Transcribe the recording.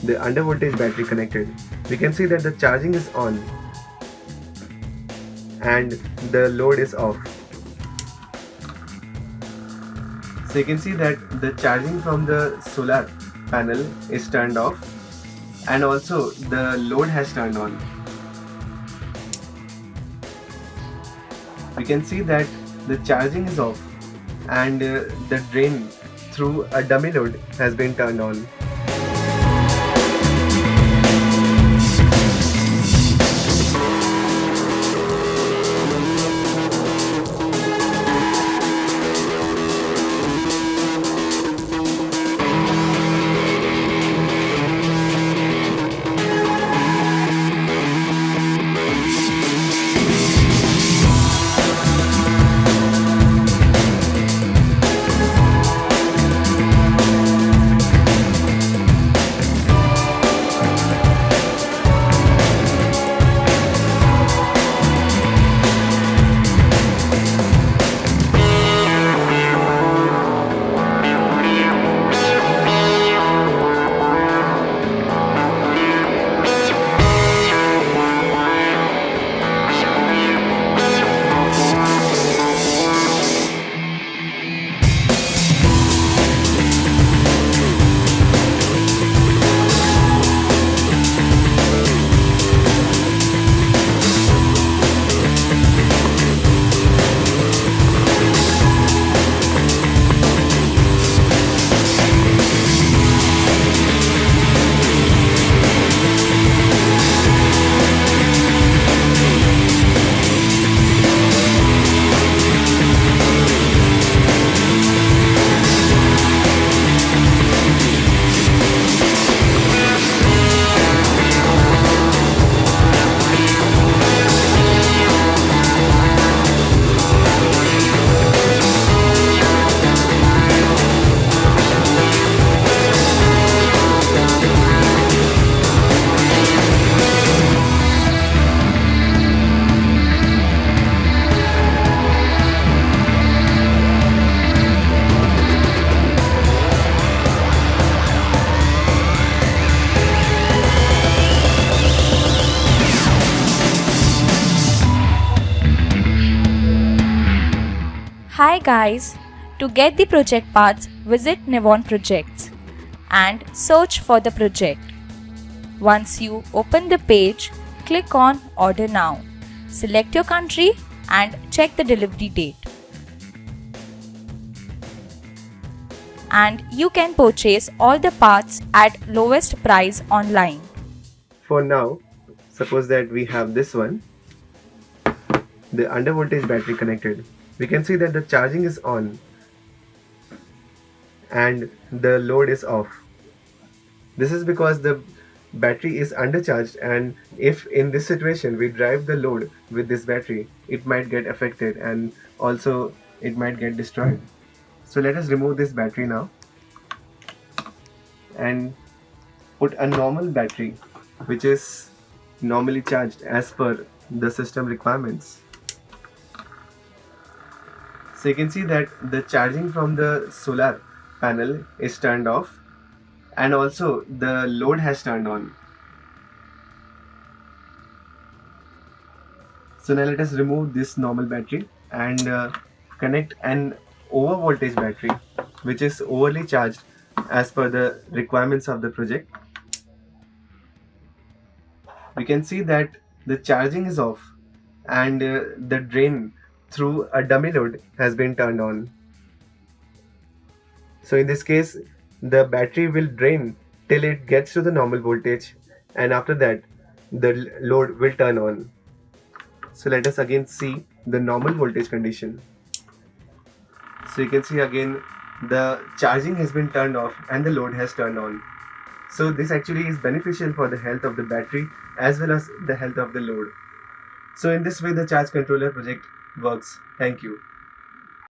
the undervoltage battery connected, we can see that the charging is on and the load is off. So you can see that the charging from the solar panel is turned off and also the load has turned on. We can see that the charging is off and the drain through a dummy load has been turned on. Hi guys, to get the project paths, visit Nivon Projects and search for the project. Once you open the page, click on Order Now. Select your country and check the delivery date. And you can purchase all the parts at lowest price online. For now, suppose that we have this one, the undervoltage battery connected. We can see that the charging is on and the load is off. This is because the battery is undercharged, and if in this situation we drive the load with this battery, it might get affected and also it might get destroyed. So let us remove this battery now and put a normal battery which is normally charged as per the system requirements. So you can see that the charging from the solar panel is turned off and also the load has turned on. So now let us remove this normal battery and connect an overvoltage battery which is overly charged as per the requirements of the project. We can see that the charging is off and the drain through a dummy load has been turned on. So in this case, the battery will drain till it gets to the normal voltage, and after that the load will turn on. So let us again see the normal voltage condition. So you can see again the charging has been turned off and the load has turned on. So this actually is beneficial for the health of the battery as well as the health of the load. So in this way the charge controller project works. Thank you.